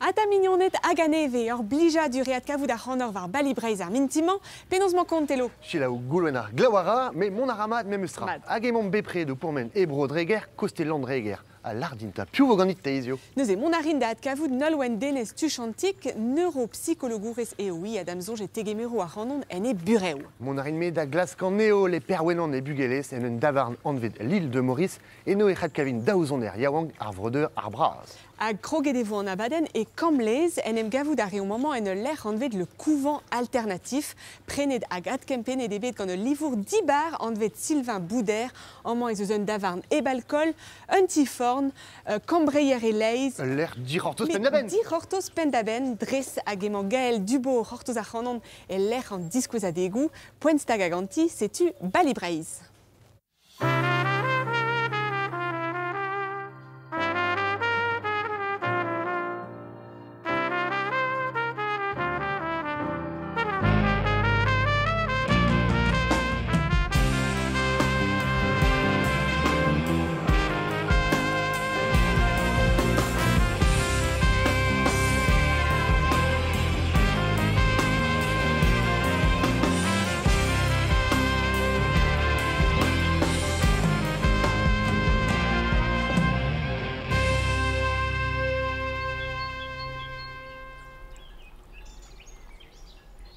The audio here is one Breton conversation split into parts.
Ata mignonet hag a neve ur blija dureat kavout ar c'hanor var bali breiz ar mintimant, penaos man kontelo. Chila ou gouloen ar glawara, mais mon aramat même stra. Mat. Hag emon bepre de pourmen ebro dreger, kostelan dreger. A lardinta piou voganit teizio. Neuze mon arin da at kavout nolwen denez tuchantik, neuropsychologourez eoi adamzonj e tegemero ar c'hanon en e bureo. Mon arin me da glas kan neo les perwenan e bugeles en un davarn anved l'île de Maurice et no e c'had kavin daouzon er yaouang ar vredeur ar braz. Hag krogedevo an abaden e kamlez en em gavout ar eo moment en l'er anved le couvent alternatif, prenet hag atkempen e debet gant e livour dibar anved Sylvain Bouder, amant ez eus un davarn e balkol, un tiforn, kambreier e leiz. L'air dirortos Mais pendaben. dir hortoz pendaben, dres hag emañ Gaël Dubo hortoz ar c'hanon e l'er an diskouez a degou, poent stag hag anti, setu bali breiz.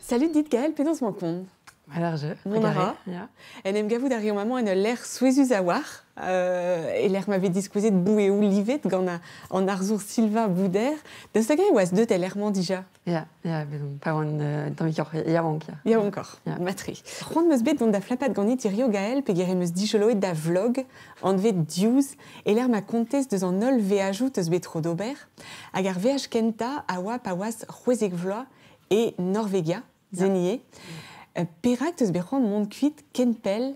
Salut dit Gaël, penaos man kont. Alors je Mon ara. En em gavout ar eo maman en l'er souezuz a war, e l'er m'avait diskouzet boueou livet gant an arzour Sylvain Bouder. Da stag e oaz deut el erman dija. Ja, bedon, pa oan tammik ur yaouank, ja. Ya encore, Ja. matri. C'hoant meus bet dont da flapat ganit irio Gaël pe gere meus dijoloet da vlog, anvet diouz, e l'er ma kontez deus an ol veajout eus bet tro d'ober, hag ar veaj kenta a oa pa oaz c'hwezek vloa e Norvegia, zenie. Perak teus bet c'hoant mont kuit kenpel,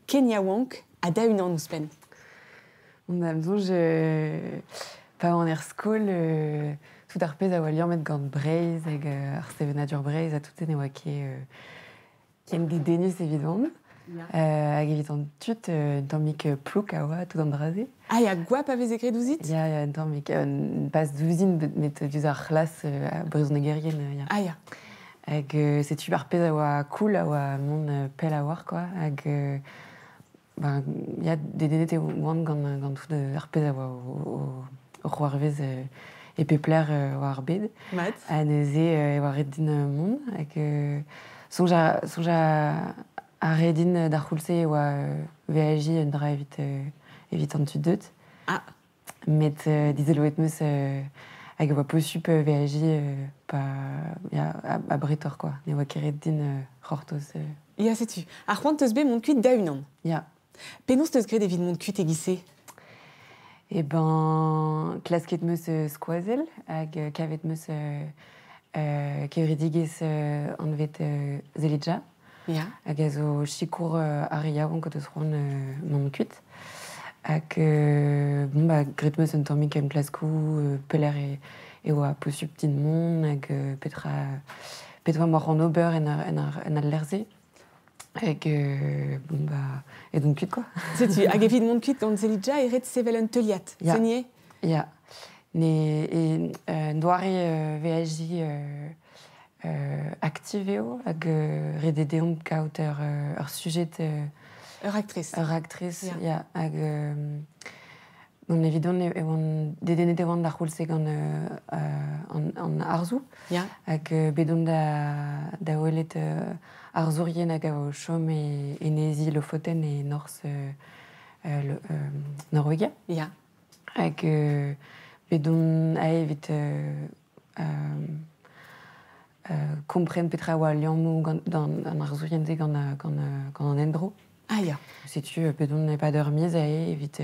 ken yaouank a da unan ouzpen. On a besoin, pa oan er skol, tout ar pez a oa liamet gant breiz, hag ar stevenadur breiz a tout en oa ken dedenus evidon. Hag evit an tut, tammik plouk a oa tout an draze. Ah, ya gwap avez ekret ouzit? Ya, un tammik, un bas douzin met duz ar c'hlas a brezhonegerien, ya. Ah, ya. Hag setu ar pez a oa cool, a oa mon pel a war, quoi. Hag ya dedenet e oan gant tout ar pez a oa o c'hoarvez e pepler o ar bed. Mat. A neuze e oa red din mon. Hag sonj a red din d'ar c'houlse e oa veaji un dra evit an tud deut. Ah. Met dizeloet meus hag oa posup veaji a bretor, quoi. Ne oa ket din c'hortoz. Ya setu. Ar c'hoant teus bet mont kuit da unan. Ya. Penaos teus gret evit mont kuit e gise? E ben, klasket meus skoazel, hag kavet meus kevridigez anvet zelidja. Ya. Hag a zo chikour ar yaouank o teus c'hoant mont kuit. Hag, gret meus un tammik em plaskou, peler e oa posup din mon, hag petra mar an ober en al lerze. Hag, et donc kuit, quoi. Setu, hag evit mont kuit gant zelidja e ret sevel un teuliat. Ya. Zenie? Ja, doare veaji aktiveo hag rededeon kaout ur sujet Ur actrice. ur actrice, Ja. ja, hag on evidon e oan dedenet e oan d'ar c'houlse gant an arzou, Ya. hag bedon da welet arzourien hag o chom e nezi Lofoten e Norse Norvegia. Ya. Hag bedon a evit kompren petra oa liammou gant an arzouriente gant an endro. Ah, ya. Setu bedon e pa d'ur miez a evit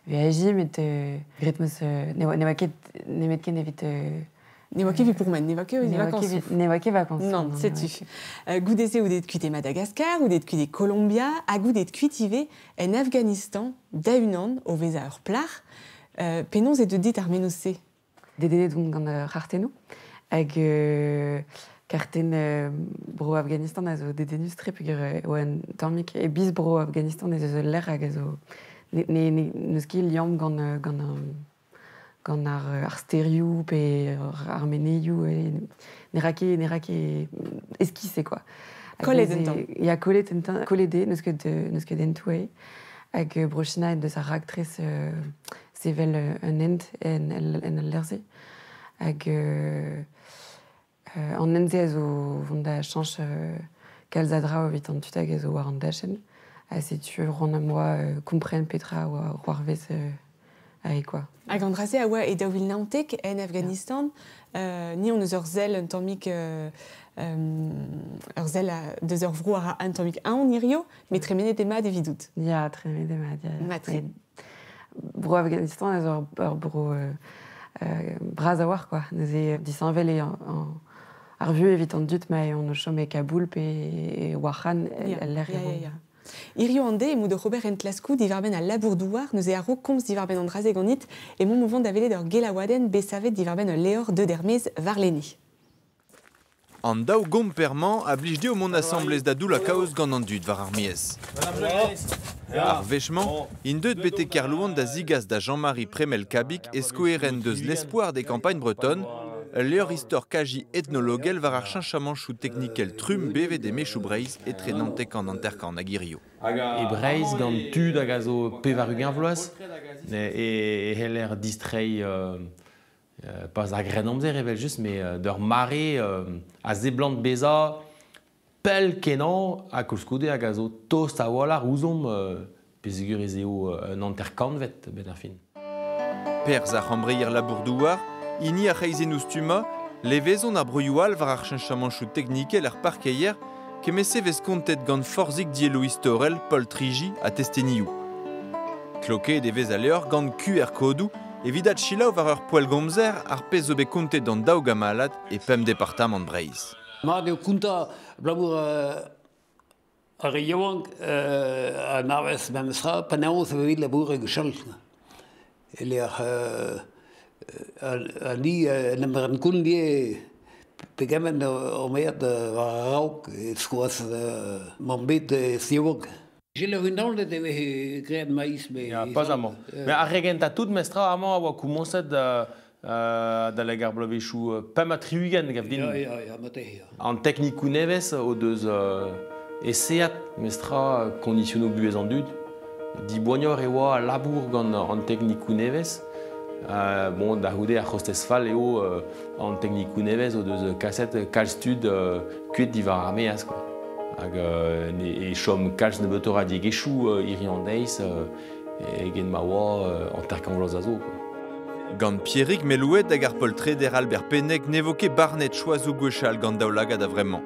veaji, met gret meus ne oa ket nemet ken evit Ne oa ket vi pourmen, ne oa ket vacances. ne oa ket vacances. Non, setu. Goudeze ou det kuit e Madagascar, ou det kuit e Colombia, hag ou det kuit ive en Afghanistan, da unan, o veza ur plar. Penaos e deut dit ar menose. Dedenet on gant c'harteno. Hag karten bro Afghanistan a zo dedenus tre peogwir oan tammik e biz bro Afghanistan ez eus l'er hag a zo ne neus ket liam gant gant ar stéréo pe ar meneioù ne rake esquisse quoi. Kollet un tamm. Ya kollet neus ket entoue hag brochina de sa raktrez sevel un ent en al lerze hag an enze a zo vont da chanch kalz a dra evit an tutag a zo war an dachen a setu ron a moa kompren petra war vez a quoi. Hag an draze a oa e daouvil naontek en Afghanistan, ni on eus ur zel un tammik ur zel a deus ur vrou a un tammik an irio, met tremenet emad evidout. Ya, tremenet emad, ya. Matri. Bro Afghanistan a zo ur bro braz a war, quoi. Neuze disanvel e ar vieux evit an dut ma on chom e Kaboul pe Wakhan l'air Irio ande e moud Robert Entlaskou divarben a labourdouar neuze a ro komz divarben an draze ganit e mon mouvant davele d'ur gelaouaden besavet divarben ur leor de dermez varleni. An daou gomperman a blij deo mon assemblez da doul a kaoz gant an dud var ar miez. Ar vechman, in deud bete kerlouan da zigas da Jean-Marie Premel-Kabik e skoeren deus l'espoir des campagnes bretonnes, leur histoire kaji ethnologel var ar chinchamanchou technikel trum bevet de mechou breiz et trenantek an anterkan hag irio. E breiz gant tud hag a zo pevarug an vloaz, e heller distrei pas a gren amzer evel just, mais d'ur mare a zeblant beza pel kenan a kolskoude hag a zo tost a wall ar ouzom pesegur ez eo un anterkanvet ben ar fin. Perz a c'hambreir labourdouar, ini a c'heizennouz tuma, levezon a broyoual var ar chinchamanchou technikel ar parkeier kemese vez kontet gant forzik dielo istorel Paul Trigi a testeniou. Kloket e vez a leur gant QR kodou evidat chilaou var ur poel gomzer ar pez zo bet kontet d'an daou gamalat e pem departament breiz. Ma de kunta blamour a Riaouank a narvez memstra panaos a vevit labour e gechalt. Ele a ni nemmer an kun die pegamen o mead war a rauk e skoaz mambet siouank. J'ai le rundanle de gred maïs, mais... Ja, pas amant. Mais a regent a tout mestra amant a oa koumonset da legar blavechou pem a triugen gav din. Ja, matei. An teknikou nevez o deus eseat mestra konditiono buez an dud. Di boignor e oa labour gant an teknikou nevez. Bon, da houde a c'hostez fall eo an teknikou nevez o deus kaset kalstud kuet divar armeaz, quoi. Hag e chom kalz ne beutora diegechou iri an deiz gen ma oa an terkan vloaz a zo. Gant Pierrik melouet hag ar poltreder Albert Pennek n'evoke barnet choazou gwechal gant daoulagad a vremañ.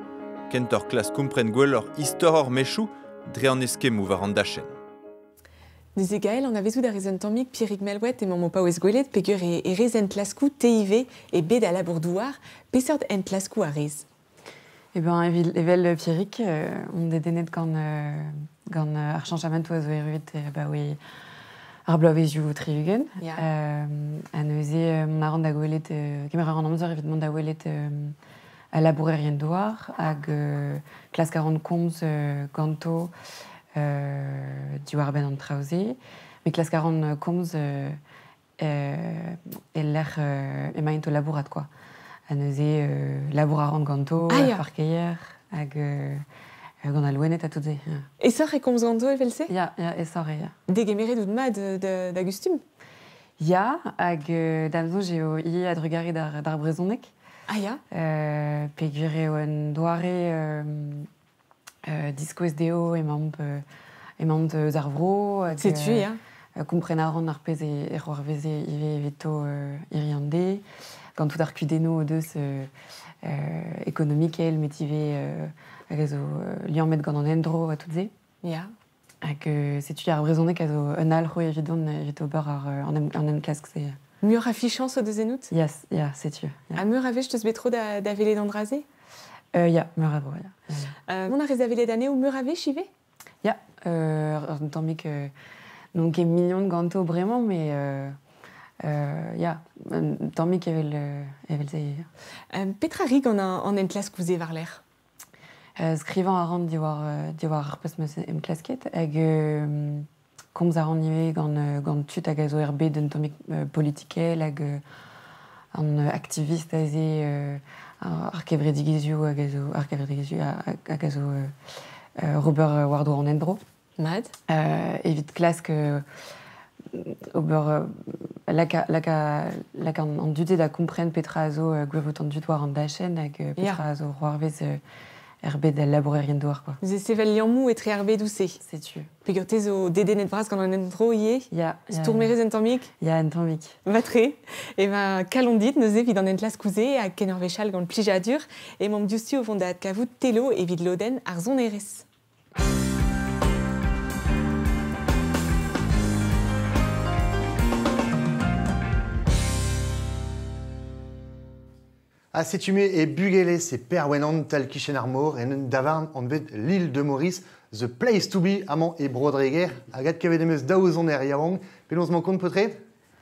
Kentor klas kompren gwellor istor or mechou dre an eskemou var an dachen. Neuze Gaël, on avait tout da rezen tammik Pierrik melouet e mammo paouez gwelet pegur e rez Entlaskou TIV e bed a labourdouar, peseurt Entlaskou a rez. Eh ben, evel Pierrik, on dedenet gant ar chanchamentou a zo erudit ba oui ar bloavezioù triugen. A neuze mon a ran da gwelet, kemer a ran amzer evit mon da gwelet a labourerien douar hag klas 40 komz ganto diwar ben an traoze. Me klas 40 komz e l'er emaint o labourat, quoi. A neuze labour a ran ganto, parkeier, hag gant a louenet a tout ze. E sor e komz ganto evelse? Ya, e sor ya. Deg emeret oud ma da gustum? Ya, hag damzon j'eo i ad regare d'ar brezonek. Ah ya? Pegur eo en doare diskouez deo emant zarvro. Setu, ya? Kompren a ran ar pez e c'hoar veze ive evito iri an de. Gant tout ar kudeno o deus ekonomikel, metivé hag a zo liamet gant an endro a tout ze. Ya. Hag setu ar brezonek a zo un alro evit ober an em klask se. Mur affichant so deus enout? Yes, ya, setu. A mur a vech teus betro da vele d'an draze? Ya, mur a bro, ya. Mon a rez a vele d'ane ou mur a vech ive? Ya, tammik non ket mignon ganto bremañ, mais ya, tammik evel ze. Petra rig an Entlaskou ze var l'er? Skrivañ a ran diwar ar peus meus em klasket, hag komz a rannive gant tut hag a zo er bet d'un tomik politikel hag an aktivist a ze ar kevredigezioù hag a zo Robert Wardo an endro. Mad. Evit klask ober lak an dute da kompren petra a zo gwevot an dut war an dachen hag petra a zo roarvez bet da labourerien doar, quoi. Ze sevel liammou etre ar bet douce. Setu. Peogurte zo dedennet bras gant an endro ie. Ya. Stourmerez en tammik. Ya en tammik. Vatre. Et ben kalondit neuze vid an entlas kouze hag ken ur vechal gant plijadur et mam diusti o vont da kavout telo et vid loden ar zon erez. A setume e bugele se perwennan tal kichen ar mor en un davarn an vet l'île de Maurice, the place to be amañ e brodreger, hag kavet emeus daouzon er yaouank, penaos man kont potret?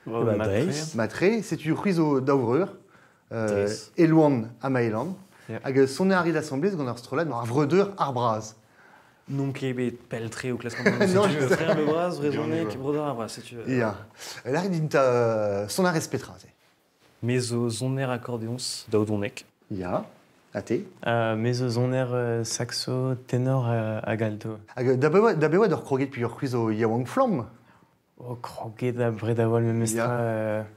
Matre, setu c'huizo daoureur, elouan a Maëlan, hag son ar l'assemblée gant ar strolad ar vreudeur ar braz. Non kebet peltre au classement de tu frère le bras raisonné qui brodeur bras si tu veux. Ya. Là dinta son ar espetra. Meso zoner accordéons daudonek. Ya. Ate. Meso zoner saxo ténor hag alto. Hag da bewa d'ur kroget puis ur c'huizo yaouank flam. O kroget da bredavol me mestra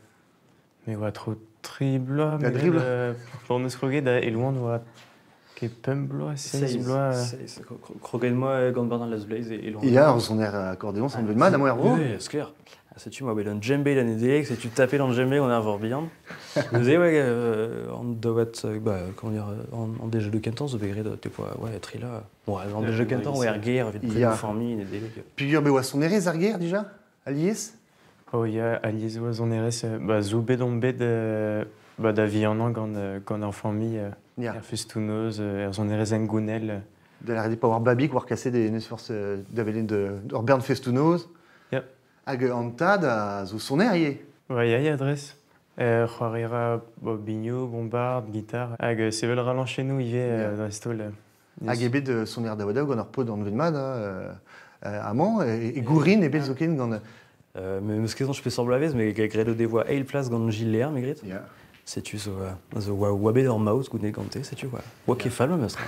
me oa tro triblo. Da driblo. Pour neus kroget da elouan oa ke pumblo, seiz bloa. Kroget moi gant Bernard Las Blaze et loin. Ya, ur zoner accordéon san bet mad amañ er bro. Oui, c'est clair. C'est tu m'as un djembé l'année d'élec, c'est tu tapais dans le djembé on a voir bien. Vous savez ouais on doit être comment dire en déjà de quinton ce degré de tu vois ouais être là. Bon en déjà de quinton ouais guerre vite plus formé des délec. Puis ur bewa son erez ar guerre déjà Alies. Oh ya aliez oa zoneres zo bet on bet da vi an an gant ar fammi er festounoz er zoneres en gounel. De la pas war babik war kaset des neus force d'avelen de bern festounoz. Ya. Hag an tad a zo son errier. Ouais, ya adresse. C'hoarira bigno, bombard, guitare. Hag sevel ralanchenou ive da stol. Hag ebet son er daouadaou gant ar pod an vedmad amañ e gourin ebet zo ken gant... Mais ce que je peux sembler avec mais gredo des voix il place gant Gilles mais grit. Ya. C'est tu zo wabé dans mouse gouné ganté c'est tu vois. Wa kefal me mestra.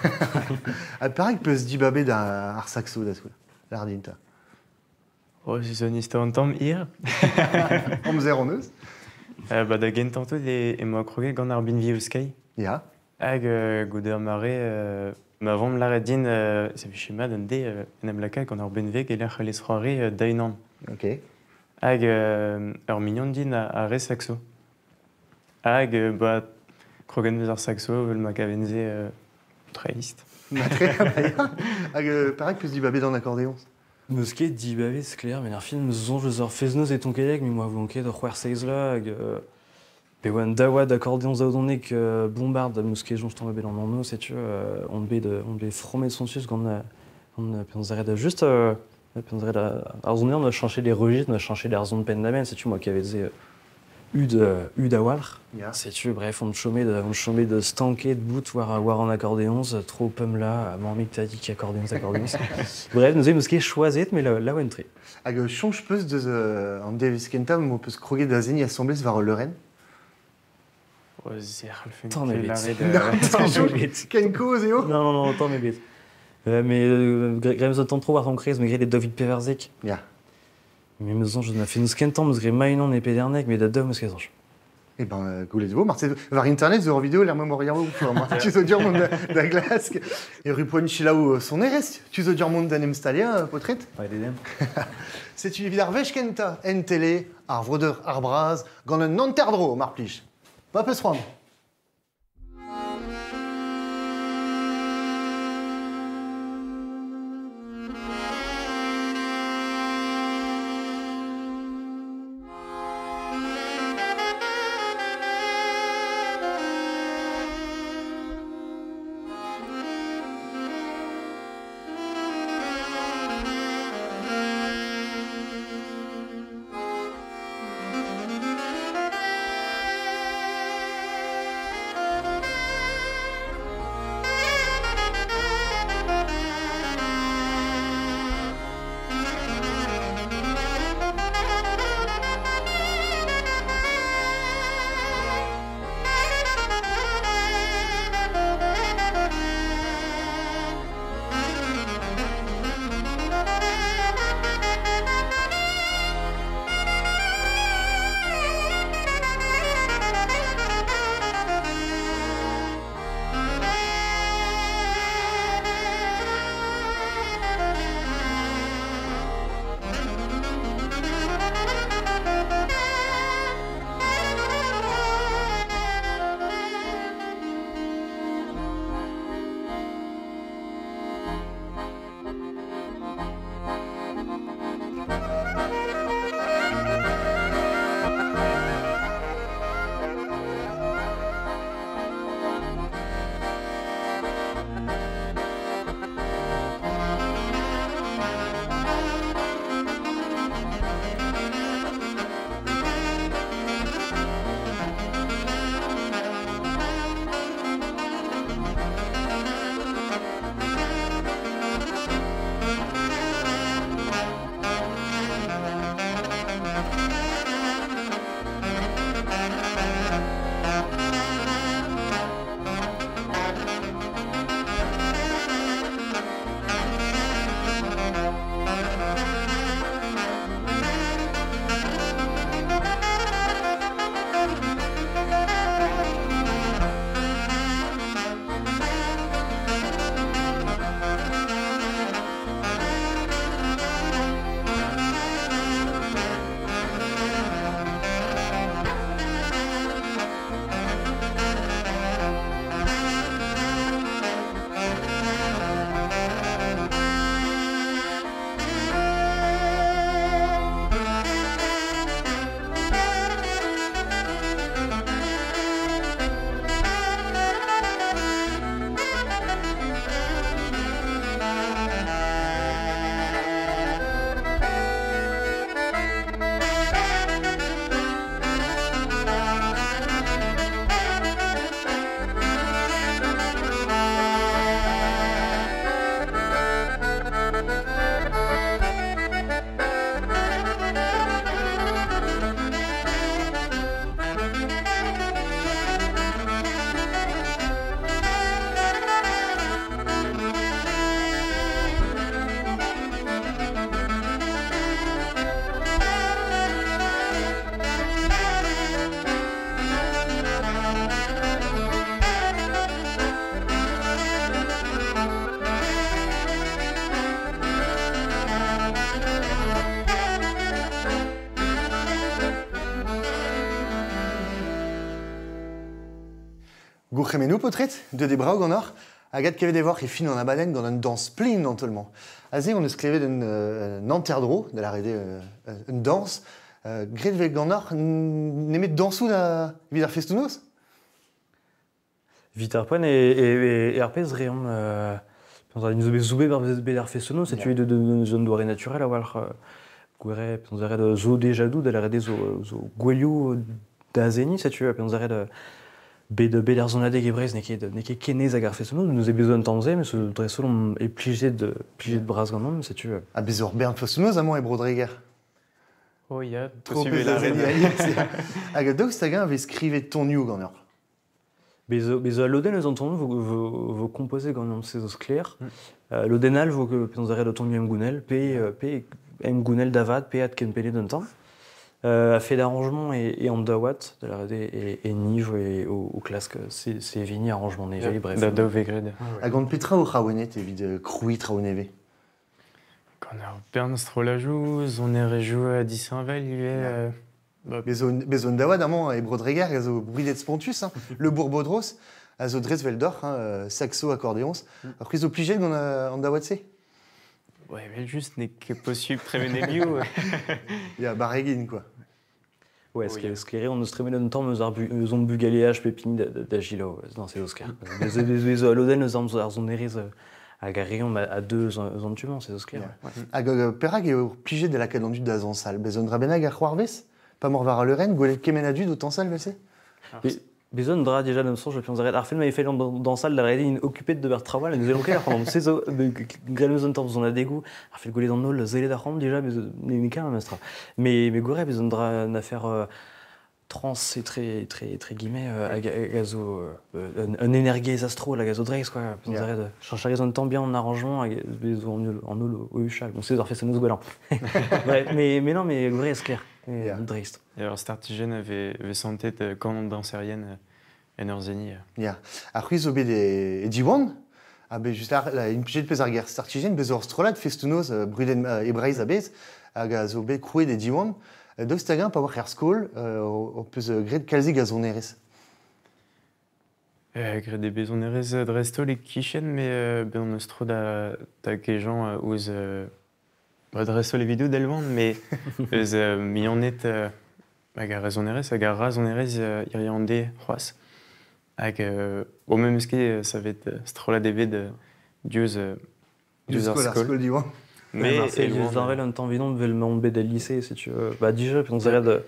Parek peus dibabet ar saxo da skol. Lardinta. Oh, si son ista an tamm ir. Amzer an eus. Da gen tanto e moa kroget gant ar bin vie euskei. Ya. Hag gouder mare ma vamp laret din se vich mad an de en am laka gant ar benveg e l'er c'halez c'hoare dainan. Ok. Hag ur mignon din a re saxo. Hag kroget meus ar saxo vel ma kavenze treist. Matre, hag parek peus dibabet an accordéon. Meusket dit bavé c'est clair mais leur film zonge zor feznoz et ton kelek mais moi volonqué de roer seizla bewan dawa d'accordéon zaodonek bombarde meusket jonge tombe bel en anno c'est tu on be fromé son sus qu'on penserait de juste penserait à zoner on a changé les registres on a changé les raisons de peine d'amen c'est tu moi qui avait dit ud awalr c'est tu bref on chômait de stanké de bout voir en accordéon trop pum là mamik t'as dit qu'accordéon bref nous avons ce qui est choisi mais là entrer Hag change peus deus an Davis Kenta mo peus kroget da zeni assemblez var Lorraine. Oh, zer al Tant mais vite. Ken koz eo. Non tant mais vite mais Graham tant trop voir ton crise mais gré les David Peverzek. Ya. Mais meus je n'a fait nous skentan meus gré mainon et pedernek mais da dom meus kezange. Eh ben, goulet-vo, Marcel, var internet, sur vidéo, l'air mémorial ou pas, tu sais dire monde da glasque, et rupon chilaou son erest, tu sais dire monde d'anem stalia, potret. Pas des dem. C'est une vidar vechkenta, en télé, ar vrodeur ar braz, gant un anterdro, marplich. Va peus rendre. Gochremenu peut-être, de des bras gannor, agat kevet devor et fin en abaden gant un danse plein d'entellement. Azé, on esclevait d'un anterdro, de la rédé, une danse, gret ve gannor, nemet dansou da vidar festounos? Vitarpoen et arpez reom nous avons zoubé par bedar festono, c'est tué de zone d'orée naturelle à voir gouret on aurait de zo déjà dou de la rédé zo guelio d'azeni c'est tué on aurait de bedar zonade gebrez n'est kenez agar festono nous avons besoin de temps mais ce dressol est plié de bras gandom c'est tué A bezor bern festounos amant et brodreger. Oh, il y a Trop possible la reine. Agat daoust hag avait skrivet ton you gannor. Bezo l'oden les entendons vos composés quand on sait clair. L'odenal vos que on dirait de ton mgounel p mgounel davad p at ken pelé d'un temps. A fait d'arrangement et en dawat de la redé et nive et au clasque c'est vini arrangement nevé bref. Da vegred. Agant petra o rawenet evit kroui traoneve. Quand on a Bern Strolajou, on est rejou à Dissainvel, il est. Bezon dawad amant et brodreger a zo bridet spontus, le bourbodros, a zo dresveldor, saxo accordéons. Après zo pligé gant an dawad se. Ouais, mais juste n'est que possible prévenir mieux. Il y a barregin quoi. Ouais, ce qui est on nous streamait dans le temps nous ont bugaléage pépini d'agilo dans ces Oscars. Bezo l'oden nous avons arzoneriz à Garion à 2 entuments c'est Oscars. Hag perag eo pligé de la cadendu d'azansal. Bezon drabenag ar c'hoarvez? Pas mort var le Rennes, golet kemenadu d'autant sal velse? Besoin dra déjà dans sens je pense arrêter Arfel m'avait fait dans salle de réalité une occupée de Bertraval nous allons faire pendant ces grelmes temps on a dégoût Arfel golet dans nol zélé d'arram déjà mais n'est qu'un mastra mais goré besoin dra d'affaire trans c'est très guillemets à gazo un énergie astro la gazo Drex quoi on arrête de chercher un temps bien en arrangement en nul au uchal on sait fait ça nous golant mais non mais goré c'est clair Dreist. Et alors Startigen avait santé de quand danserienne Enerzeni. Ya. Après zo bet e diwan, a be just la une pige de pesarger Startigen bezor strolad festounos bruden e breiz a bez hag a zo bet krouet de diwan. Donc stagan pa war skol o peus gret kalzig a zonerez. Gret de bezonerez dresto les kichen mais ben on stro da kejan ouz dresto les vidéos d'Elvan mais eus mionnet hag a razonerez hag a razonerez iriande c'hoaz hag au même ski ça va être strola de dieuz skol diwan. Mais ils avaient un temps vidant de le monde des lycées si tu veux. Bah déjà puis on dirait de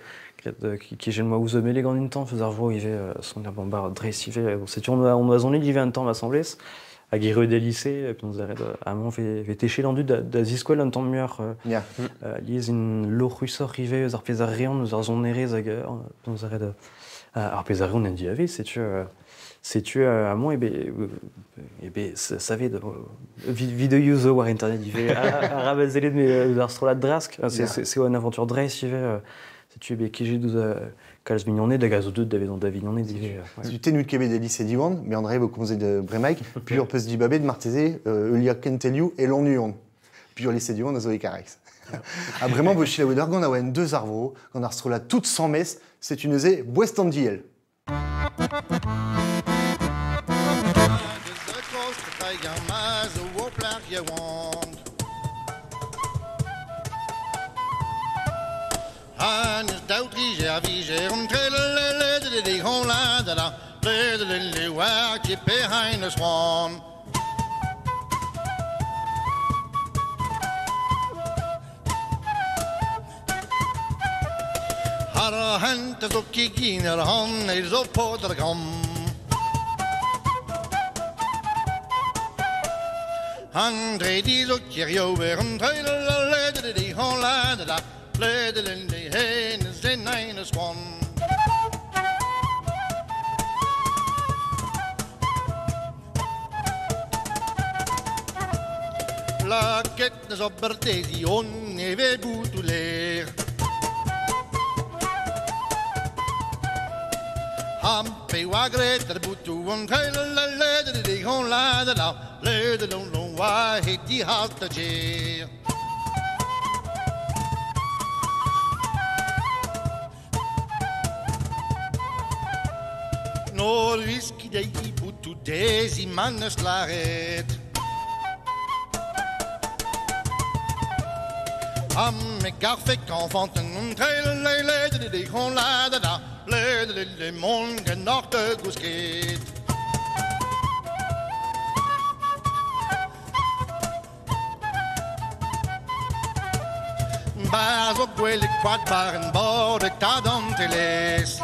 qui j'ai moi où les grands temps faisait voir il avait son bombard dressivé c'est tu on a zonné il y avait un temps m'assemblée à guerre des lycées puis on dirait à mon fait técher l'endu d'azisquel un temps mieux liés une lo russo arrivé aux arpésarions nous arzonerez on dirait de arpésarion on a dit avait c'est tu à moi et ben ça fait de vidéo user war internet il fait arabezelé de arstrola drask c'est une aventure dress il fait c'est tu ben qui j'ai 12 calz mignonné de gazo 2 d'avait dans Davignonné dit Tu t'es nu de Québec des lycées diwan mais André vous conseille de Bremaik puis on peut se dire babé de Martézé Elia Kenteliu et l'Onnuon puis au lycée diwan dans Carex. Ah vraiment vous chez la on a deux arbres on a arstrola toute sans messe c'est une zé Boestandiel. Han is doutrie, ja wie ze ontrelle de Hollande da, de waakje behind the swan. Haar hand is op kikien, haar hand is op podergam. André die zo kierio weer ontrelle de Hollande da. Little in the hen is the nine swan. La quête is op Bertesi on neve boutuler. Hampe wagret der boutu on kaila de hon la de la le don't know why he die halt the chair. nor whisky dei putu desi mannes laret. Am me garfe qu'enfanten un trail le de con la da da le mon genort de gusket. Bas op gwele quad baren bord ta danteles.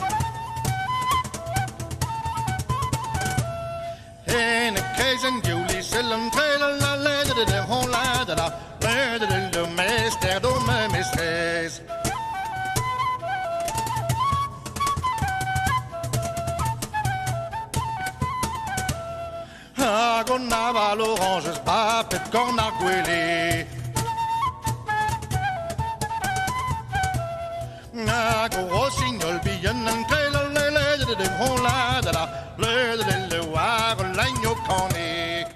En ik kreeg een jullie zullen trailen la lede de hon la da da lede de meester door me mistres. Ah, gonnaval oranges, papet, cornarguele. Ah, go rossignol, bien en trailer, lede de hon la da da lede de war l'agneau corné.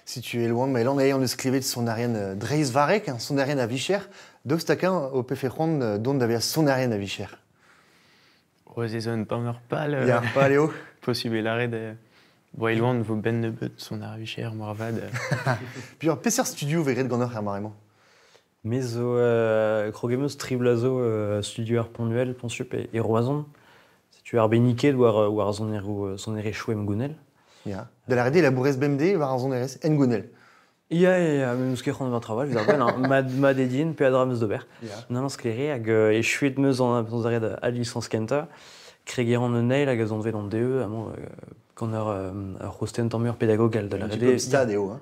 Si tu es loin de Mélan, on écrivait de son arienne Dreis Varek, son arienne à Vicher, d'Ostakin au Pefferron, dont d'avait son arienne à Vicher. Rosezon pas meurt pas Il y a pas Léo. Possible l'arrêt de Boilouan vos ben de but son Vicher, Morvad. Puis alors, Pesser Studio verrait de Gandor Marmont. Mais Krogemeus Triblazo Studio Ponduel, Ponsup et Roison. Si tu as arbeniqué, doit son ere chouem Gunel. Ja. De la rede la bourrez BMD var an eres en Gunel. Ja, mais nous ce qui est en travail, je veux dire, ma dédine, puis à drames d'Aubert. Non, non, scléré, et je suis de meuse en arrêt à licence Kenta, Crégueran de Neil, à gazon de DE, à moi, qu'on a Rosten Tamur pédagogue de la rede. Diplôme stade et haut, hein.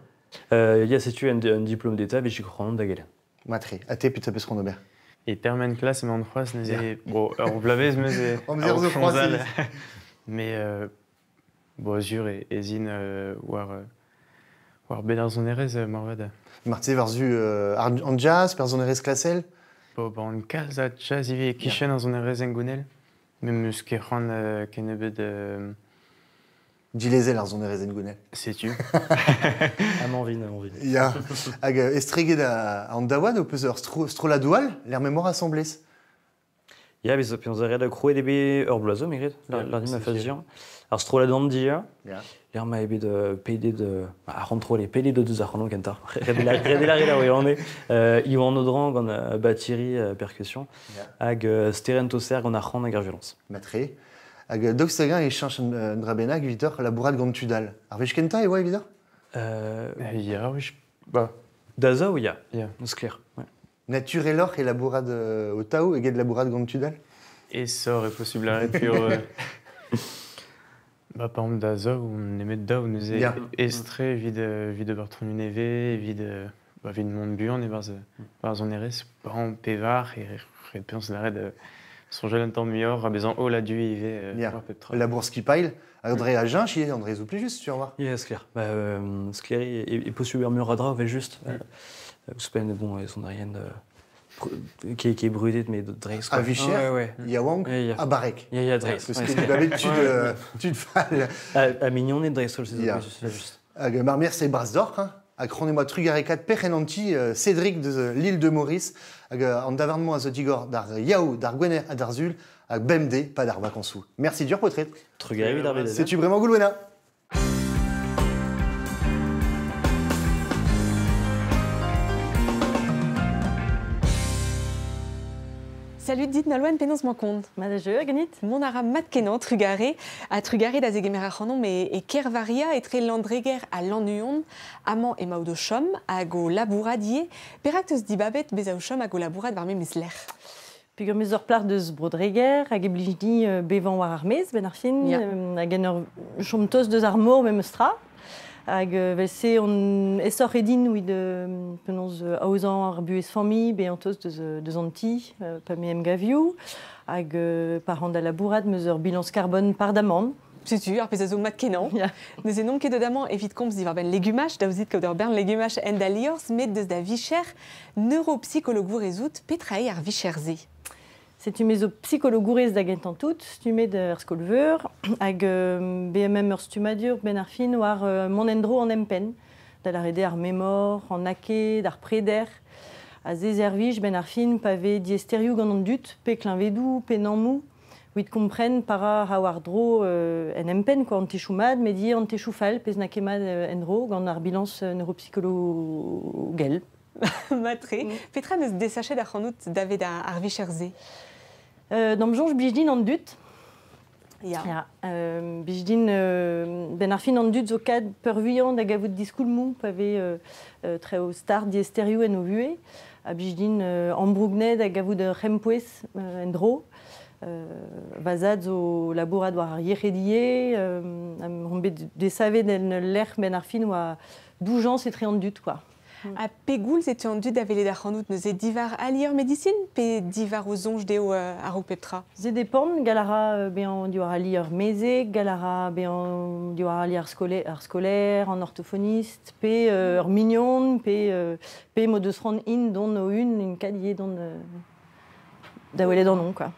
Il y a, c'est un diplôme d'état, mais j'y crois en d'agale. Matré, à tes putain pesron d'Aubert. Et permanent classe, mais en France, nous est, bon, on blavez, mais c'est. On me dit de France. Mais, bon, Zur et Zine, war Bédarzon Erez, Morvad. Marté varzu en jazz, Perzon Erez Classel. Bon, en cas, à jazz, il y a Kishen en zone Erez en Gunel. Même ce qui est en Kenebe de. Gilezel Arzon Erez en Gunel. Sais-tu? Ah, m'envie. Ja. Hag estreget en Dawad, au peseur Strola Doual, l'air mémoire assemblée. Ja, mais ça, puis on arrête de croire des bébés hors blazo, mais l'ardi m'a fait dire. Alors, Strola Dandia, l'air m'a aimé de PD de. À rentrer les PD de 2 heures, non, Kenta. Rédélaré là où il en est. Yvan Audran, on a batterie, percussion. Hag Sterentoser, on a rend à violence. Matré. Hag Doxagan et Chanch Drabenag, Vitor, la bourrade Gantudal. Arvech Kenta et ouais, Vitor? Ja, oui, bah. Daza ou ya? Ja. C'est clair. Ouais. Nature et l'or et la bourrade au Tao, et de la bourrade Gantudal? Et ça aurait possible à pur. Bah, par exemple, d'Aza, où on aimait da, où nous est estré, vide Bertrand Neve, vide Montbuan, et par zone RS, par exemple, Pévar, et réponse l'arrêt de son jeune temps meilleur, à besoin haut la du IV, la bourse qui paille, André Agen, chez André Zoupli, juste, tu vas voir. Yeah, c'est clair. C'est clair, et possible mieux radra, mais juste. Spen, bon, son arienne qui est brûlée, mais de Dreis. À Vicher, Yawang, à Barek. Il y a Dreis. Parce que d'habitude, tu te fais. À Mignon et Dreis, c'est juste. Marmière, c'est Brasdor, hein. À Croné-moi Trugarekat, Perenanti, Cédric de l'île de Maurice, en Davardement à Zotigor, d'Ar Yao, d'Ar Gwener, à Darzul, à Bemde, pas d'Ar Vacansou. Merci, dur potret. Trugaré, d'Arvede. C'est-tu vraiment Goulouena? Salut, dites Nalwan Pénons mon compte. Madajeur, Ganit. Mon ara Matkenan, Trugaré, à Trugaré d'Azegemera Ranom et Kervaria et très Landreger à Lannuon, Amant et Maudo Chom, à Go Labouradier, Peractus Dibabet, Bezaouchom, à Go Labourad Varmé Misler. Puis mes orplar de Brodreger, à Geblijni, Bevan War Armez, Benarfin, à Genner Chomtos de Zarmour, même Stra. Hag vese on essor edin ouid penons aozan ar buez famille beantos de zanti pa me em gaviou hag par an da labourad meus bilans carbone par d'amande. Si tu ar pezazo mat kenan. Neuze non ket d'amant evit komz divar ben legumach daouzit ket bern legumach endaliors met deus da vicher neuropsychologue rezout petrae ar vicherze. C'est une méso psychologourez d'agentan tout, stumé de scolveur, hag BMM stumadur ben arfin war monendro en empen, da la rede ar mémor, en ake, d'ar préder, a zezervij ben arfin pavé diestériou gant dut, pe clin vedou, pe nanmou, ils comprennent para hawardro en empen quoi, ante choumad, mais dit ante choufal, pez na kemad enro, gant ar bilance neuropsychologel. Matre. Petra neus desachet da c'hanout davet ar vicherze. Dans jonge bijdin an dut. Ya. Bijdin ben ar fin an dut zo kad pervuian da gavout diskoulmou, pave tre o star di esteriou en o vue. A bijdin ambrougnet da gavout rempouez en dro. Vazad zo labourad war ar yechedie, on bet de savet den l'er ben ar fin oa bougeant c'est très en dut quoi. A pegoul c'est en dut davet da c'hanout neus e divar alier médecine pe divar o zonj deo ar o peptra. Ze depend galara ben diwar ali ar meze, galara ben diwar ali ar scolaire, en orthophoniste, pe ar mignon, pe mo deus ran in don o une kadier don da wele don non quoi.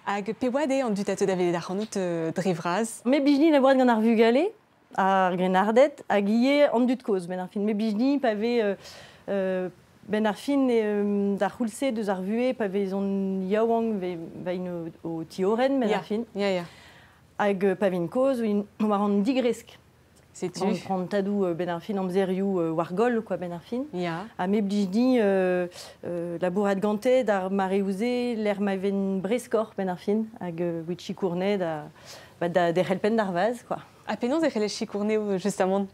Hag pe oade an dut a te davet da c'hanout drevraz. Me bijni la boad gant ar vugale, ar grenardet, hag ie an dut koz ben ar fin. Me bijni pave ben ar fin d'ar c'houlse deus ar vue, pave zon yaouang vein o tioren ben ar fin. Ya. Hag pave koz o war an digresk. C'est tu. Prend tadou ben ar fin amzerioù wargol quoi ben ar fin. Ya. A me bijni labourad gantet d'ar mareouze l'er ma ven breskor ben ar fin hag witchi kournet da helpen d'ar vaz quoi. A penaos e c'helle chikourneo justement.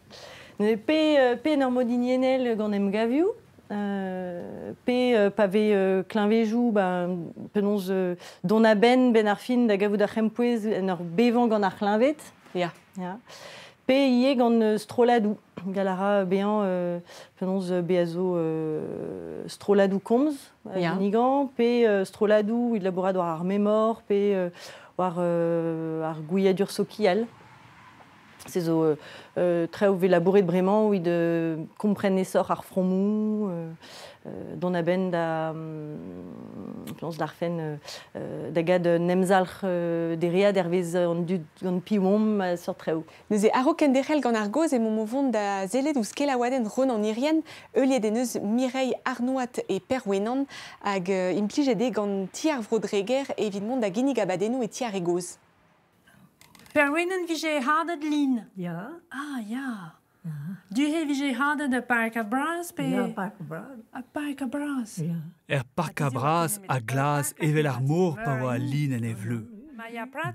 Pe en ur modinienel gant em gaviou, pe pave klinvejou, penaos don a ben ar fin da gavout ar c'hempouez en ur bevan gant ar klinvet. Ya. Pe ie gant stroladou, galara bean penaos beazo stroladou komz, nigan, pe stroladou il labourad war ar memor, pe war ar gouiadur sokial. C'est zo très au labouré de Brément où ils comprennent essor ar fromou don a ben da plans d'arfen da gad nemzalch deria dervez an dut gant piwom sort très haut. Neus e aro kenderel gant ar goz e momovont da zeled ouz ket laouadenn ron an irien, euliet e neus Mireille Arnoat e Perwenan hag implijet gant ti ar vrodreger evidemment da ginnig abadennou e ti ar e goz. Perwenan vije hadet lin. Ja. Ah, ja. Du he vije hadet a park a bras pe... Ja, park a bras. A park a bras. Ja. Park a bras a glas evel ar mor pa oa lin en e vleu.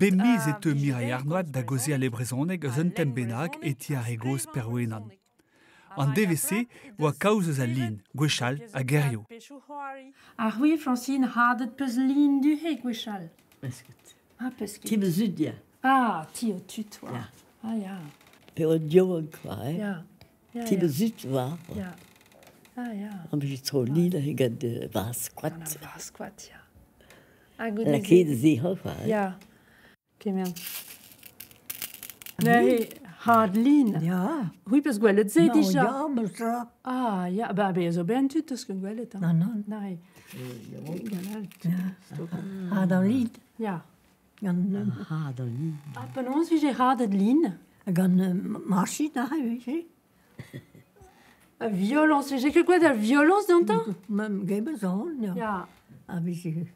Bemiz e te Mireille Arnoat da goze a lebrezoneg eus un tembenag e ti ar e goz Perwenan. An DVC oa kaouzez a lin, gwechal a gerio. Ar hui Francine hadet peus lin du he gwechal. Pesket. Ah, pesket. Ti bezud, ja. Ah, ti o tut, wa. Ja. Ah, ja. Pe o dion, quoi, Ja. Ja, Ti ja. bezud, wa. Ja. Ah, ja. Am bezud tro lin a gad vas squat. Ah, squat, ja. Ah, good La ket ze ho, quoi. Ja. Kemen. Nee, hard lin. Ja. Hui peus gwelet ze No, dija. ja, maar zo. Ah, ja. Ba, be zo ben tut eus ket gwelet. Non, non. Nee. Galalt. Ha dan lin. Ja. Ha dan lin. Ah, penons vije hadet lin. Gan marchi da, weet je. A violence, j'ai que quoi de violence d'antan? Mam gebe zon, ja. Ja. A bizje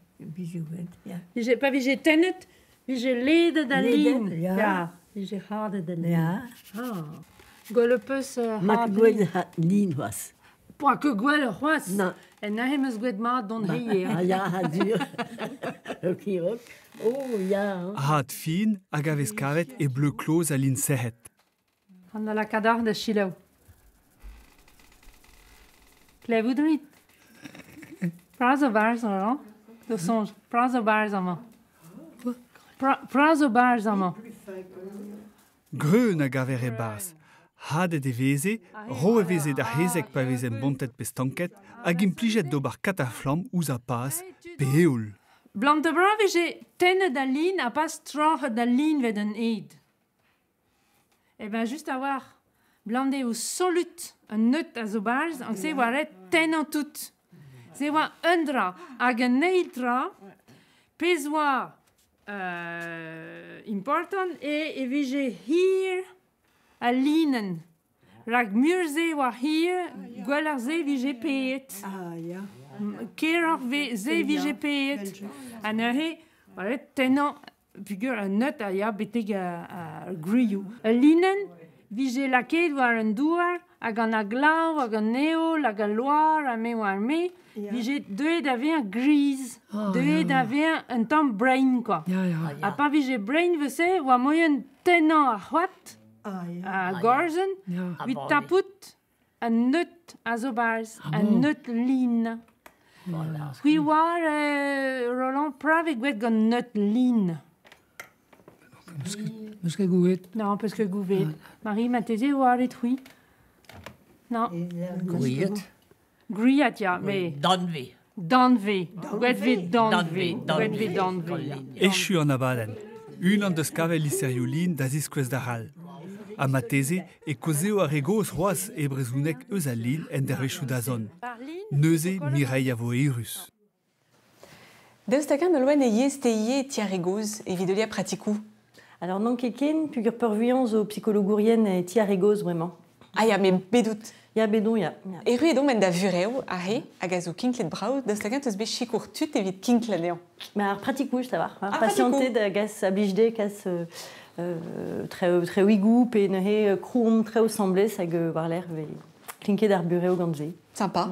wet, ja. J'ai pas j'ai tenet, j'ai lede da lin. Leden, ja. Ja. J'ai hadet da lin. Ja. Ah. Golopus Maar gwed ha lin was. Poa que gwel roas. Non. En na hem eus gwed mat don heier. Ah ja, ha dur. Ok, ok. Oh, ja. Hat fin hag a vez kavet e bleu kloz a lin sehet. An la kadar da chilau. Klev oudrit. Praz o barz an ran. Do sonj. Praz o barz an man. Praz o barz an man. Greun hag a ver e bas. Hadet e veze, ro e veze da hezek pa veze bontet pestanket hag implijet d'ober kat a flam ouz a pas peoul. Blant de bra vije tenne da lin a pas troche da lin ved an eid. Eh ben, just a war blande o solut un neut a zo barz, an se waret ten an tout. Se war un dra hag an eid dra, pez war important e vije hir a linen. Rag murze war hir, gwell ar ze vije peet. Ah, ja. Ker ar ze vije peet. An ur he, waret tenan figure un nut a ya beteg a griou. Linen, vije laket war un douar, hag an aglav, hag an neol, hag an loar, a me war me, vije deuet a grise, deuet a un tamm brain, quoi. A pa vije brain vese, oa moyen tenan a c'hoat, a gorzen, vit tapout un nut a zo barz, un nut lin. Oui, war, Roland, prav e gwet gant nut lin. Parce que gouvet. Non, parce que gouvet. Marie, ma tese war et oui. Non. Gouillet. Gouillet, ja, mais... Danve. Danve. Gwet vet danve. Gwet vet danve. Echu an abaden. Un an deus kavel liserioulin da ziskwez da hal. A ma teze e kozeo a regos roaz e brezounek eus a lin en dervechou da zon. Neuze Mireille a vo eurus. Deus taken no loen e yez te ye tia regoz e videlia pratikou. Alors non keken, pugur pervuian zo psychologourien e tia regoz vraiment. Ah ya, me bedout. Ya bedon, ya. E rue edon men da vureo a he, hag a zo kinklet brao, deus taken teus bet chikour tut evit kinklet nean. Mais ar pratikou, je savoir. Pratikou. Patienté da gas ablijde, kas très ouigou, pe ne he kroum, très ossemblés, hag war l'air ve klinket ar bureo gantze. Sympa.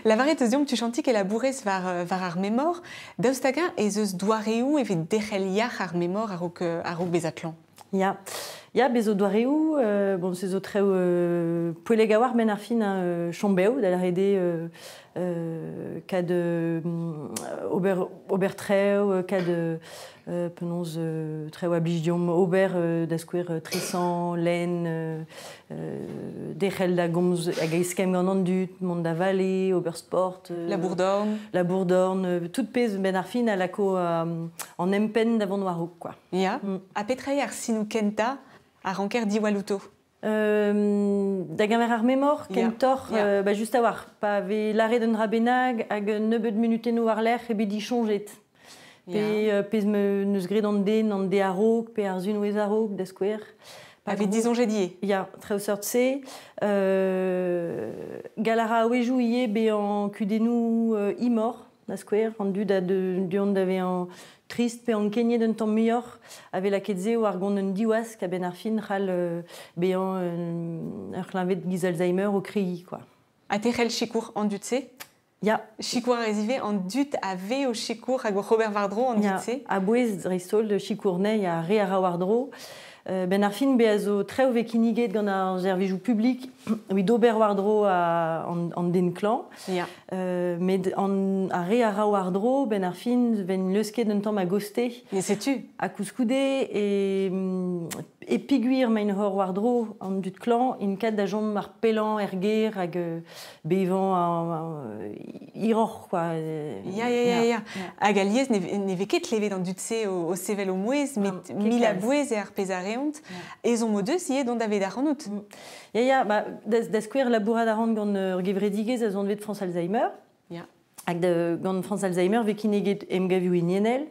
La varieté ziom tu chantik e la bourrez var ar mémor, daoust taken ez eus douareou evit dereliach ar mémor ar ok bezatlan. Ya, bezo doareou, bon, c'est zo très poeleg a war men ar fin chambeo, da la rede kad ober-treo, kad penons treo abligium ober da skouer tressan, len, derel da gomz hag a eskem gant an dut, mont da vale, obersport... La Bourdorne. La Bourdorne, tout pez ben ar fin a lako en empen d'avant noarouk, quoi. Ya, a petrae ar sinou kenta a ranker diwalouto. Da gamer ar mémor, kentor, bah, just a war, pa ve lare d'un rabenag hag nebeud minuteno war l'air e bedi chonjet. Pez neus gred an de arok, pe ar zun ouez arok, da skouer. Pa ve dizonjedier. Ya, treo sort se. Galara a oejou ie be an kudenou imor, da skouer, an dud a duant d'ave an trist pe an kenye d'un tamm muioc'h ave la ketze o ar gont un diwaz ka ben ar fin c'hal be an ur c'hlavet giz Alzheimer o krei, quoi. A te c'hell chikour an dut se? Ya. Chikour a rezive an dut a ve o chikour hag o Robert Vardro an dut se? A bouez reistol de chikour nei a re a ra Vardro. Ben ar fin be a zo treo ve kiniget gant ar zervijou publik oui d'Ober Wardro an den klan. Met a re a ra Wardro ben ar fin ven leusket d'un tamm a goste. Et sais-tu? A kouskoude e piguir mein hor Wardro an dut klan in kat da jom ar pelan erger hag bevan iror, quoi. Ya. Hag a liez ne ve ket levet an dut se o sevel o mouez, met mil a bouez e ar pezare ezon mo deus ie dont davet ar anout. Ya, da skouer labourad ar an gant ur gevredigez a zon vet France Alzheimer. Hag gant France Alzheimer ve kineget emgavioù inienel.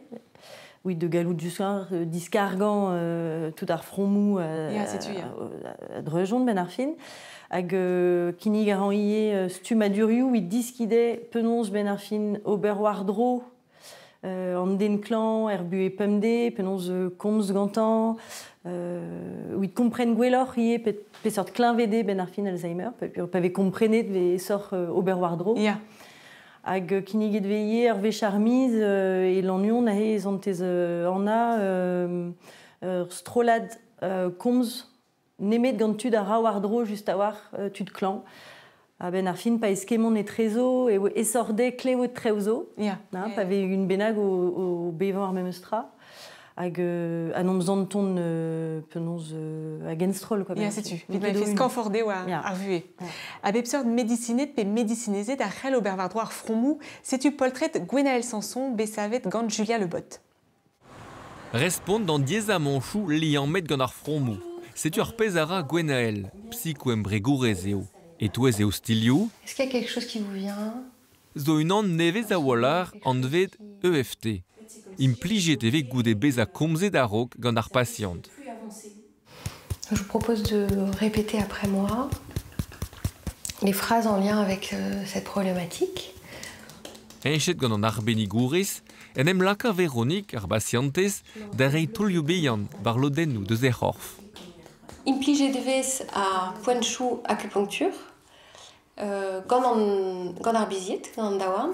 Oui, de galou discargant tout ar fromou a drejont ben ar fin. Hag kinig ar an ie stumadurioù oui diskide penons ben ar fin ober Wardro an den klan er bu e pemde, penons komz gantan, oui kompren gwellor ie pe sort klinvede ben ar fin Alzheimer, pa ve komprenet ve sort ober Wardro. Hag kiniget ve ie er ve charmiz e l'anion na he zantez anna strolad komz nemet gant tud a ra Wardro just a war tud klan. A ben ar fin pa eskemon e trezo e sorde klevet trezo. Pa ve un benag o bevan ar memeustra. Hag anom zanton penons a genstrol. Ya, sais-tu. Vit ma fez kanforde oa ar vue. A bep seurt medicinet pe medicinezet ar c'hell ober Vardro ar fromou, sais-tu poltret Gwenaël Sanson besavet gant Julia Lebot. Respond dans diez a manchou li an met gant ar fromou. Sais-tu ar pezara Gwenaël, psycho embregourez eo. Et toi, eo stilio? Est-ce qu'il y a quelque chose qui vous vient? Zo un an nevez a walar an ved EFT. Impliget eve goude bez a komzet a rok gant ar patient. Je vous propose de répéter après moi les phrases en lien avec cette problématique. Enchet gant an arbenigourez, En em laka Véronique, ar basiantez, da rei tolio beian, bar lodennou deus e c'horf. Impliqué devez à poinchou acupuncture, gant ar bizit, gant daouarn.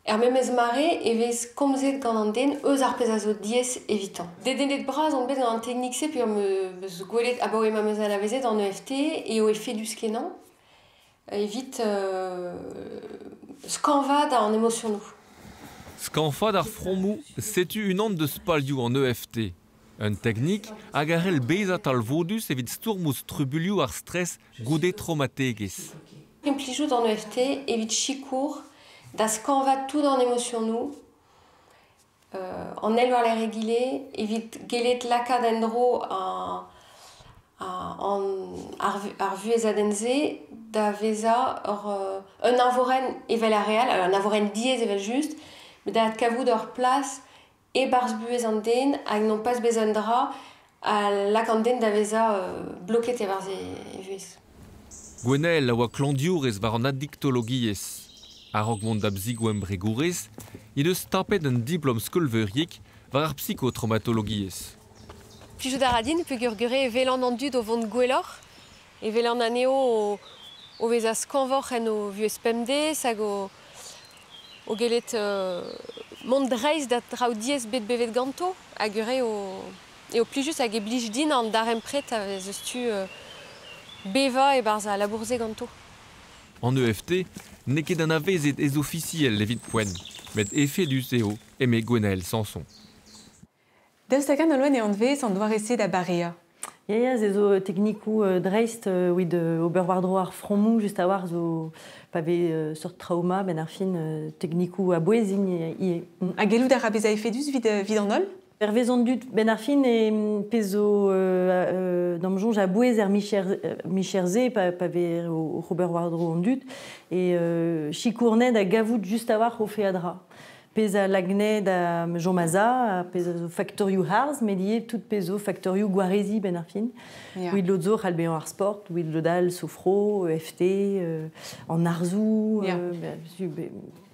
Même mare evez komzet gant an den eus ar pez a zo diez evitant. Dedet braz on bet gant an teknik se puis meus gwelet abaoe ma meus a lavezet en EFT et o efe dus kenan evit skanvad an émotion nou. Skanfad ar fromou, setu unan deus palioù en EFT. Un technique hag ar el bezat al vodus evit stourmous trubulioù ar stress goudet traumategez. Implijout en EFT evit chikour da skanvat tout en émotion nou, en el war l'air régilé, evit gelet laka d'endro ar vuez adenze, da veza un avoren evel a real, un avoren diez evel just, mais da kavout ur place e barz buez an den, hag non pas bezan dra, lak an den da veza bloket e barz e vuez. Gwenel a oa klandiourez war an addictologiez. A-raok mont da bzigouem bregourez, il eus tapet un diplom skolveuriek war ar psychotraumatologiez. Plijou da radin, peog gure velan an dud o vont gwellor, e velan aneo o veza skanvor en o vuez pemdez, hag o gelet mont dreiz da traoù diez bet bevet ganto, hag gure o plijus hag e blij din an darem pret a vez eus tu beva e barz a labourze ganto. En EFT, ne ket an avezet ez officiel evit poen, met efe du eo eme Gwenaël Sanson. Deus da gant olwen e an vez an doar ese da barea. Ya, zo teknikou dreist oid ober war-dro ar fromou just a war zo pave sort trauma ben ar fin teknikou a bouezin ie. A gelou da rabeza efedus vid an ol? Er vezan dut ben ar fin e pezo damjonj a bouez er micherze pave o ober war-dro an dut e chikournet a gavout just a war o fe adra. Peza lagned a Jean-Maza, peza zo factoriou harz, medie tout pezo factoriou guarezi ben ar fin. Ouid lodzo c'halbean ar sport, ouid lodal sofro, EFT, en arzou,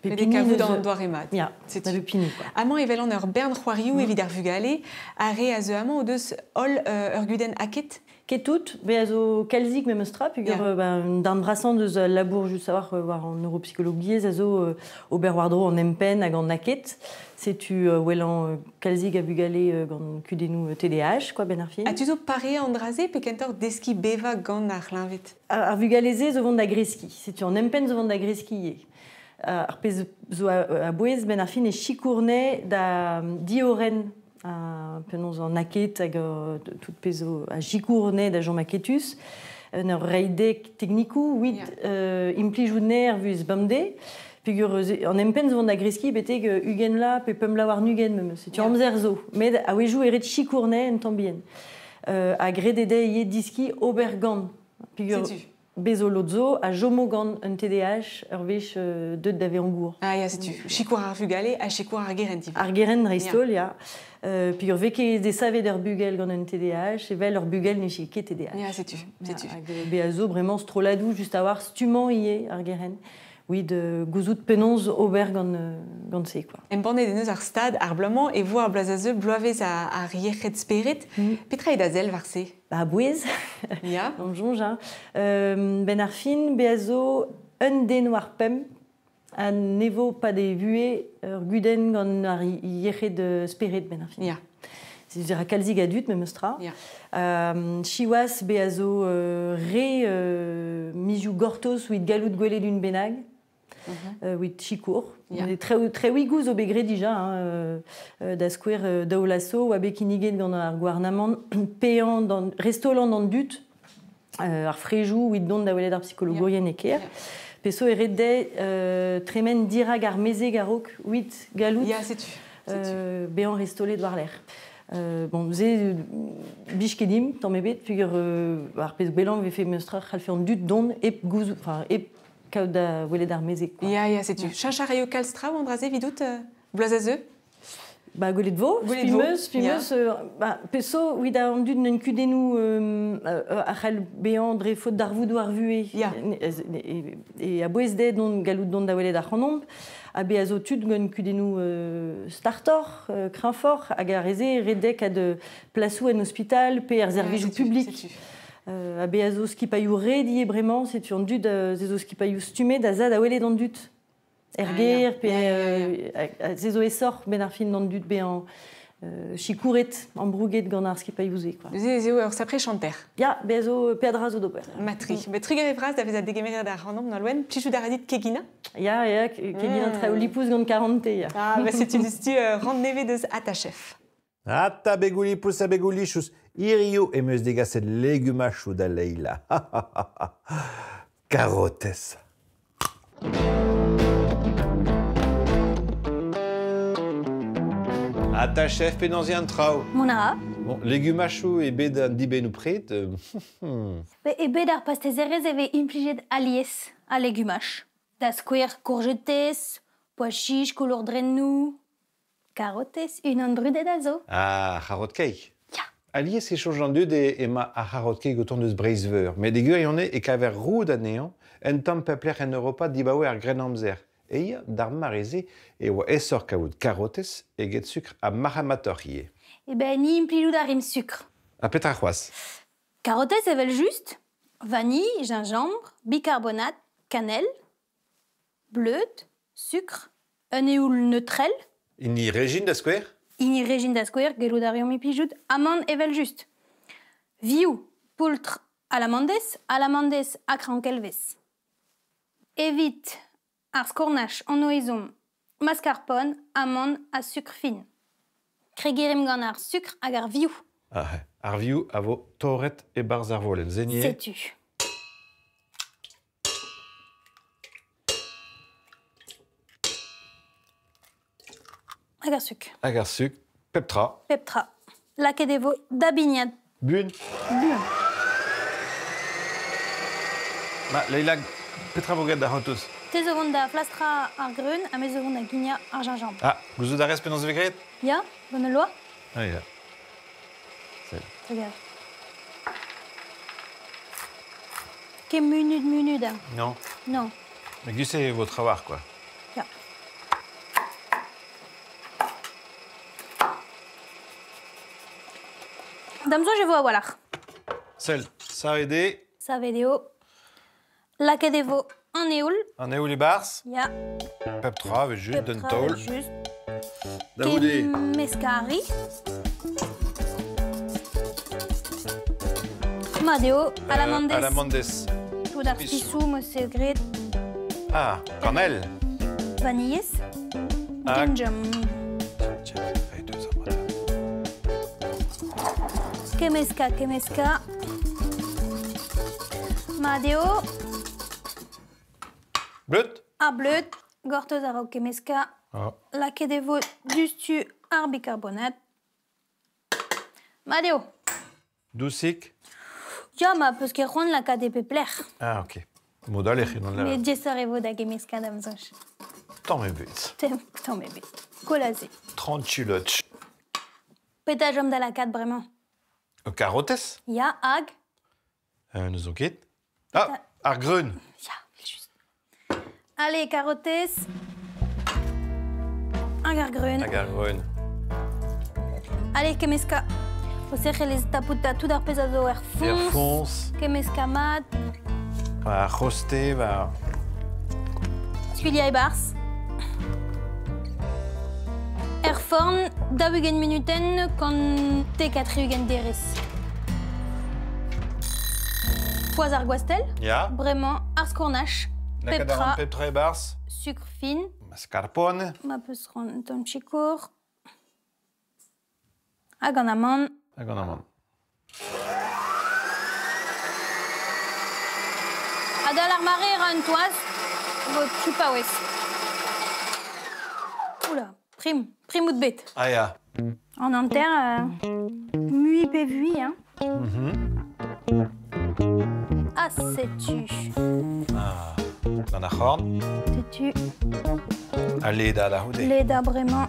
pepini dans doaremat. Ja, c'est le pini quoi. Amant evelan ur bern c'hoariou evit ar vugale, are a ze amant o deus ol ur guden aket. Ketout, be a zo kalzik mem eustra, pugur d'an brasan deus labour just savoir war en neuropsychologie, a zo ober war-dro en empen hag an aket. Setu welan kalzik a vugale gant kudenou TDAH, quoi, ben ar fin. A tu zo pare an draze pe kentor deski beva gant ar l'invit? Ar vugaleze zo vont da greski. Setu en empen zo vont da greski ye. Ar pez zo a bouez ben ar fin e chikournet da dioren penons en aket hag tout pezo a chikournet da jom aketus. Ur reidek teknikou, ouid implijout ner vuez bamde. Pugur en empen zo vont da greski beteg ugen la pe pem la war nugen mem. Setu amzer zo. Med a wejou eret chikournet en tambien. A gredede ye diski ober gant. Pugur bezo lodzo a jomo gant un TDAH ur vech deut da veangour. Ah ya, setu. Chikour ar vugale a chikour ar geren. Ar geren reistol, ya. Pugur veke de savet ur bugel gant un TDAH, evel ur bugel ne ket TDAH. Ya, setu. Be a zo bremañ stroladou just a war stumant ie ar geren. Oui, de gouzout penonz ober gant se, quoi. Empannet deus ar stad ar blamant e vo ar blazazeu bloavez ar riec'het sperit. Petra e da zel var se? Ba bouez. Ya. An jonj, hein. Ben ar fin, be a zo un den war pem, a nevo pa de vue ur guden gant ar riec'het sperit ben ar fin. Ya. C'est-à-dire a kalzig a dut, mem eustra. Ya. Chiwas be a zo mijoù gortos ouid galout gwelet d'un benag. Ouid chikour. Très ouigouz o begre dija, da skouer daolasso, oa bekiniget gant ar gouarnamant, pean, restolant d'an dut, ar frejou, ouid don da welet ar psychologorien eker. Peso eret de tremen dirag ar mezeg arok, ouid galout, bean restolet war l'air. Bon, ze bich kedim, tamm ebet, pugur ar pez belan ve fe meustra c'halfe an dut don ep gouz, enfin, ep kaout da welet ar mezeg. Ya, setu. Chachar eo kalstra ou an draze vidout blazazeu? golet de veau, spimeuse, peso, oui, da on dud n'en kudenou achal béant dre faute d'arvoud ou arvué. Et à boesde don galoud don da welet d'archanomb, a beazo tud n'en kudenou startor, crinfort, hag a reze redek a de plasou en hospital, pe ar zervijou public. A beazo skipayou redi bremañ, c'est un dud zezo skipayou stumé da zad a welet d'an dud. Erger, zezo essor ben ar fin d'an dud bean chikouret en brouget gant ar skipayouze. Zezo ur sapre chanter. Ya, beazo pedra zo dober. Matri. Bet truger evraz da vez a degemerer da randomp dans l'ouen, plichou da radit kegina. Ya, kegina tra o lipous gant 40 ya. Ah, c'est une stu rand neve deus ata chef. Ata begulipous a begulichous, irio emeus degaset legumachou da leila. Carottes. Ata chef penanzian trao. Mona. Bon, legumachou e bet an dibenou pret. E bet ar pastezerez eve impliget alies a legumach. Da skouer courgettes, pois chiche, couleur drennou, carottes, une an brudet a zo. Ah, harrod cake. Ja. Alies e chojan dud e ma a harrod cake goton deus breizveur. Met de gur yon e kaver roud anean, en tamm pepler en Europa dibaoe ar gren amzer. Eia d'ar mareze e oa esor kaout carottes e get sucre a maramatorie. E ben ni implilou da rim sucre. A petra c'hoaz. Carottes evel just, vanille, gingembre, bicarbonate, cannelle, bleut, sucre, un eoul neutrel. Ini régine da skouer? Ini régine da skouer, gelou da riom epijout, amande evel just. Viou, poultre à l'amandes a krankelvez. Évite ar skornach en oezom, mascarpone, amande à sucre fin. Kregerim gant ar sucre hag ar viou. Ah, ar viou a vo torret e barz ar volen. Zenier? Setu. Hag ar sucre. Hag ar sucre. Peptra. Peptra. Laket evo da bignad. Buan. Buan. Ma, Leila, petra voget da hantouz? Te zo vont da flastra ar greun, a me zo vont da gigna ar gingembre. Ah, gouzo da rez penans vegret? Ya, bonne loi. Ah, ya. Regarde. Ke munut, hein. Non. Non. Mais gus c'est votre travail, quoi. Ya. Damzo, je vois voilà. Seul, ça a aidé. Ça vidéo. La kedevo en eoul. En eoul et bars. Ya. Peptra, avec juste d'un tôle. Juste. Daoudé. Mescari. Madeo, à l'amandes. À l'amandes. Tout d'artissou, monsieur Gret. Ah, cannelle. Vanilles. Ah. Gingembre. Kemeska. Madeo. Bleut. A bleut. Gortoz a rao kemeska. Oh. La kedevo dustu ar bicarbonate. Madeo. Doucic. Ja, ma peus ket c'hoant la kade pepler. Ah, ok. Modal e c'hinon Me la. djesar evo da kemeska damzoch. Tant me bet. Tant me bet. Kolaze. 30 chulots. Peta jom da la kade bremañ. Carottes. Ya, hag. Nous on quitte. Ah, ar greun. Ya, just. Allez, carottes. Hag ar greun. Hag ar greun. Allez, kemeska. O seche les taputa tout ar pez a zo er fons. Er fons. Kemeska mat. Va roster, va. Skulia e bars. Er forn, da ugen minuten quand te 4 ugen derez. Pois ar gwastel. Ya. Bremañ ar skornach. Peptra. Peptra e bars. Sucre fin. Mascarpone. Ma peus ran un tom chikour. Hag an amande. Hag an amande. Adal ar mare ran toaz, vo tchupaouez. Oula, primout bet. Ah ya. En anter, mui pe vui, hein. Ah, sais-tu. Ah, dans la horn. Sais-tu. À Leda, la houdé. Leda, vraiment.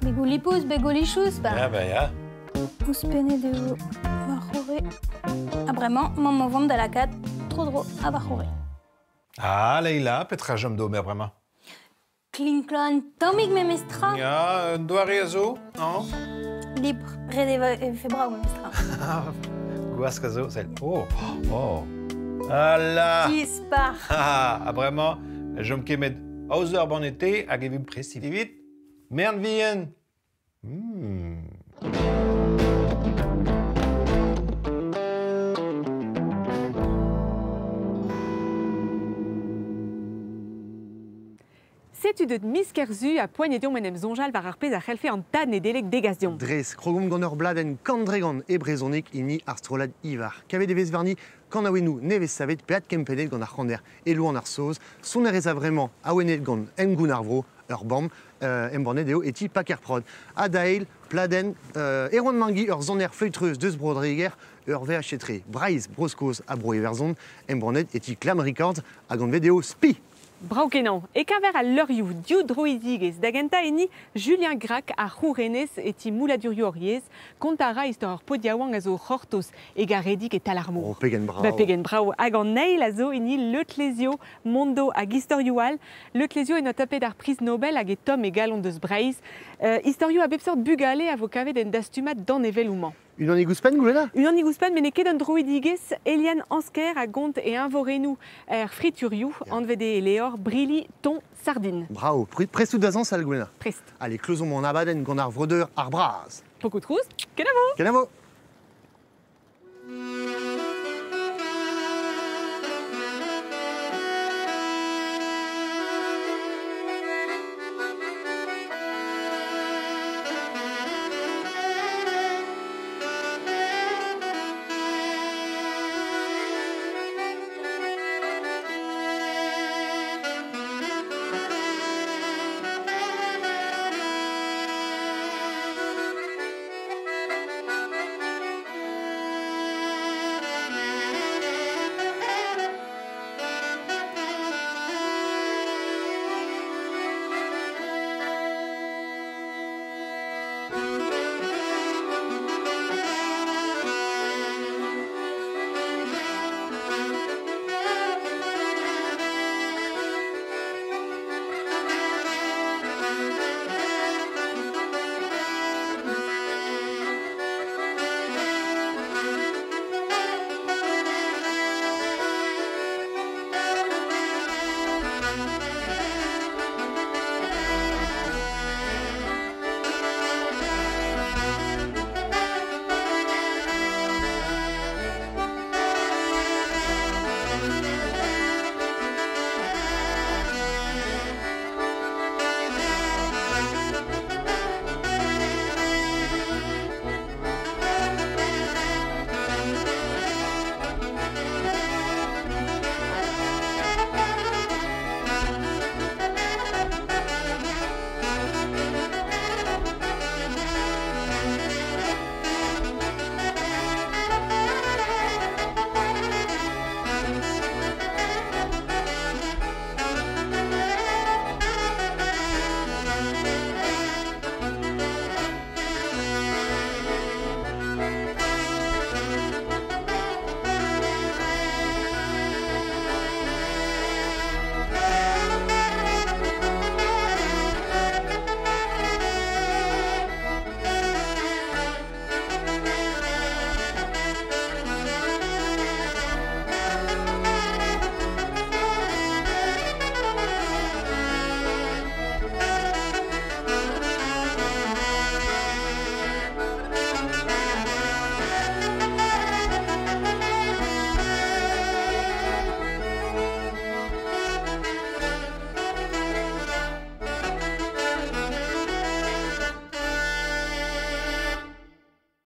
Begulipus, begolichus, Ja, ja. Us pene de bajore. Vraiment, mon vent de la cat, trop à bajore. Ah, Leila, Petra jom d'omer, vraiment. Klinklan, tomig memestra. Ja, doare a zo, non? Libre, rede febra memestra. Gouasca zo, celle. Oh, oh. Ah là. Dispar. Ah, vraiment, jom kemet auser bon été, hag evit presi vite. Mern vien. Setu de miskerzu a poignedion menem zonjal var ar pez a c'helfe an tad ne delek degazion. Dres, krogom gant ur bladen kandregan e brezonik ini arstrolad ivar. Kavet evez verni, kan aouenou nevez savet peat kempenet gant ar c'hander elo an ar soz, son erez a vremañ aouenet gant emgoun ar vro, ur bam, embornet eo eti paker prod. A dael, pladen, eroan mangi ur zoner feutreuz deus brodreger, ur VH3, Breiz, broskoz a bro everzon, embornet eti Clam Records a gant vedeo spi. Brao kenan, e kaver a leurioù diou droidigez d'agenta eni Julien Grac a c'hourenez eti mouladurio oriez kontara istor ur podiaouan a zo c'hortos e garedik e talarmour. Oh, pegen brao. Ba pegen brao. Hag an neil a zo eni Leutlezio, Mondo hag istorioal. Leutlezio en a tapet ar priz Nobel hag e tom e galon deus Breiz. Istorio a bepsort bugale a vo kavet en dastumat dan evelouman. Une an igouspen, goulena? Une an igouspen, men e ket an droidigez Eliane Ansker a gont e invorenou er friturioù, anvede e leor brili ton sardine. Bravo, prestout d'azan sal goulena. Prest. Allez, closons mon abaden gant ar vrodeur ar braz. Poko trouz, kenavo! Kenavo!